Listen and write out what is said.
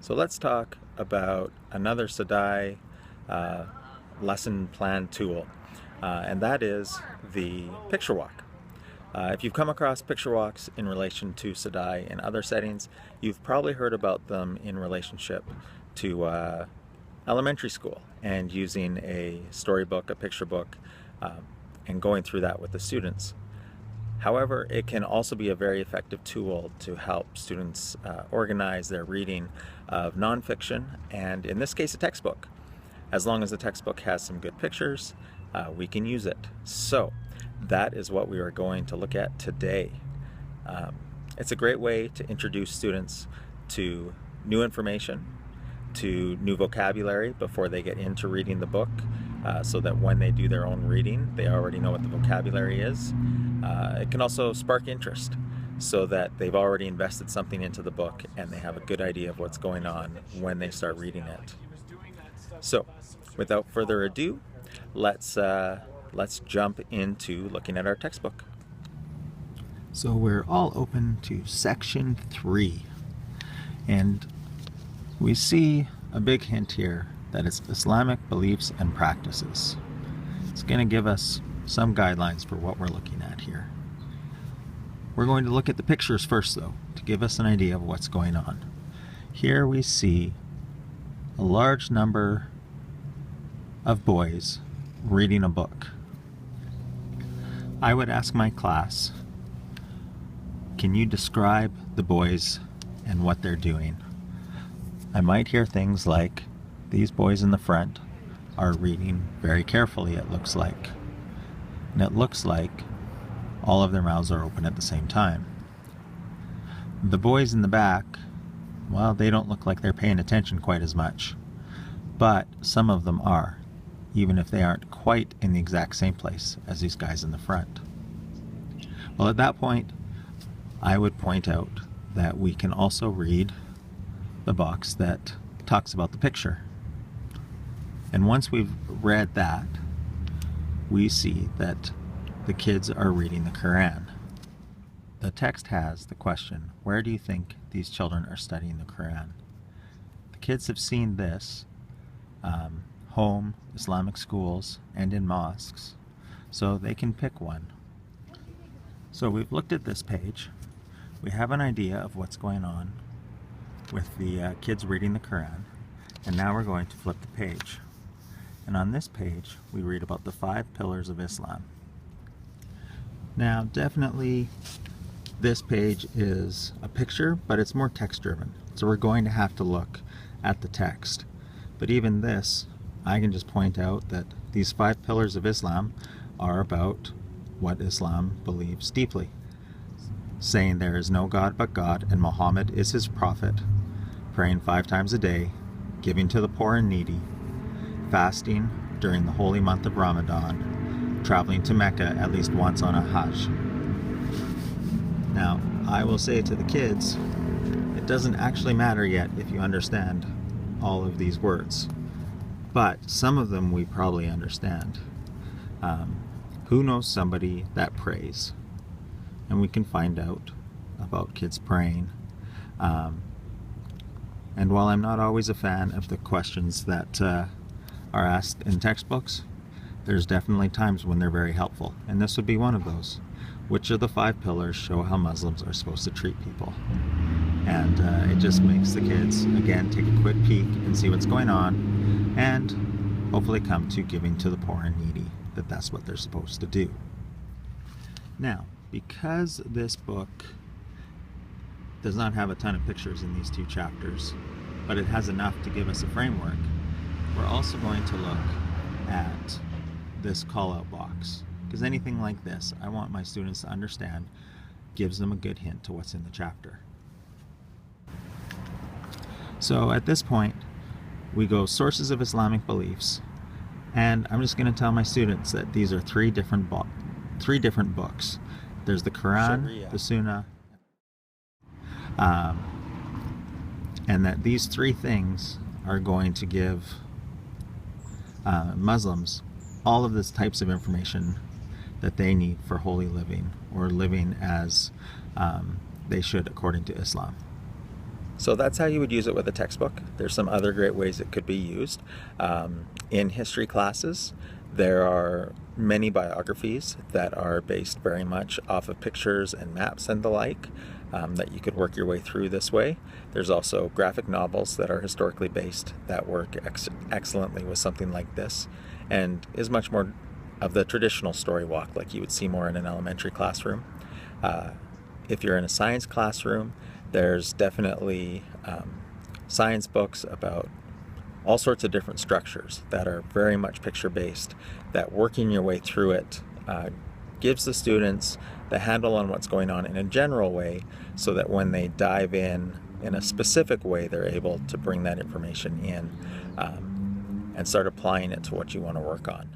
So let's talk about another SDAIE uh, lesson plan tool, and that is the picture walk. If you've come across picture walks in relation to SDAIE in other settings, you've probably heard about them in relationship to elementary school and using a storybook, a picture book, and going through that with the students. However, it can also be a very effective tool to help students organize their reading of nonfiction, and in this case a textbook. As long as the textbook has some good pictures, we can use it. So that is what we are going to look at today. It's a great way to introduce students to new information, to new vocabulary before they get into reading the book, so that when they do their own reading, they already know what the vocabulary is. It can also spark interest so that they've already invested something into the book and they have a good idea of what's going on when they start reading it. So, without further ado, let's jump into looking at our textbook. So we're all open to section 3, and we see a big hint here that it's Islamic beliefs and practices. It's going to give us some guidelines for what we're looking at here. We're going to look at the pictures first, though, to give us an idea of what's going on. Here we see a large number of boys reading a book. I would ask my class, can you describe the boys and what they're doing? I might hear things like, these boys in the front are reading very carefully, it looks like. And it looks like all of their mouths are open at the same time. The boys in the back, well, they don't look like they're paying attention quite as much. But some of them are, even if they aren't quite in the exact same place as these guys in the front. Well, at that point, I would point out that we can also read the box that talks about the picture. And once we've read that, we see that the kids are reading the Quran. The text has the question, where do you think these children are studying the Quran? The kids have seen this home, Islamic schools, and in mosques, so they can pick one. So we've looked at this page. We have an idea of what's going on with the kids reading the Quran, and now we're going to flip the page. And on this page, we read about the 5 pillars of Islam. Now, definitely, this page is a picture, but it's more text-driven. So we're going to have to look at the text. But even this, I can just point out that these 5 pillars of Islam are about what Islam believes deeply. Saying there is no God but God, and Muhammad is his prophet, praying 5 times a day, giving to the poor and needy, fasting during the holy month of Ramadan, traveling to Mecca at least once on a Hajj. Now, I will say to the kids, it doesn't actually matter yet if you understand all of these words, but some of them we probably understand. Who knows somebody that prays? And we can find out about kids praying. And while I'm not always a fan of the questions that are asked in textbooks, there's definitely times when they're very helpful, and this would be one of those. Which of the 5 pillars show how Muslims are supposed to treat people? And it just makes the kids, again, take a quick peek and see what's going on, and hopefully come to giving to the poor and needy, that that's what they're supposed to do. Now, because this book does not have a ton of pictures in these 2 chapters, but it has enough to give us a framework, we're also going to look at this call-out box, because anything like this, I want my students to understand, gives them a good hint to what's in the chapter. So at this point, we go sources of Islamic beliefs, and I'm just going to tell my students that these are 3 different books. There's the Quran, Sharia, the Sunnah, and that these 3 things are going to give Muslims all of this types of information that they need for holy living, or living as they should according to Islam. So that's how you would use it with a textbook. There's some other great ways it could be used. In history classes, there are many biographies that are based very much off of pictures and maps and the like, that you could work your way through this way. There's also graphic novels that are historically based that work excellently with something like this, and is much more of the traditional story walk like you would see more in an elementary classroom. If you're in a science classroom, there's definitely science books about all sorts of different structures that are very much picture-based, that working your way through it gives the students the handle on what's going on in a general way, so that when they dive in a specific way, they're able to bring that information in and start applying it to what you want to work on.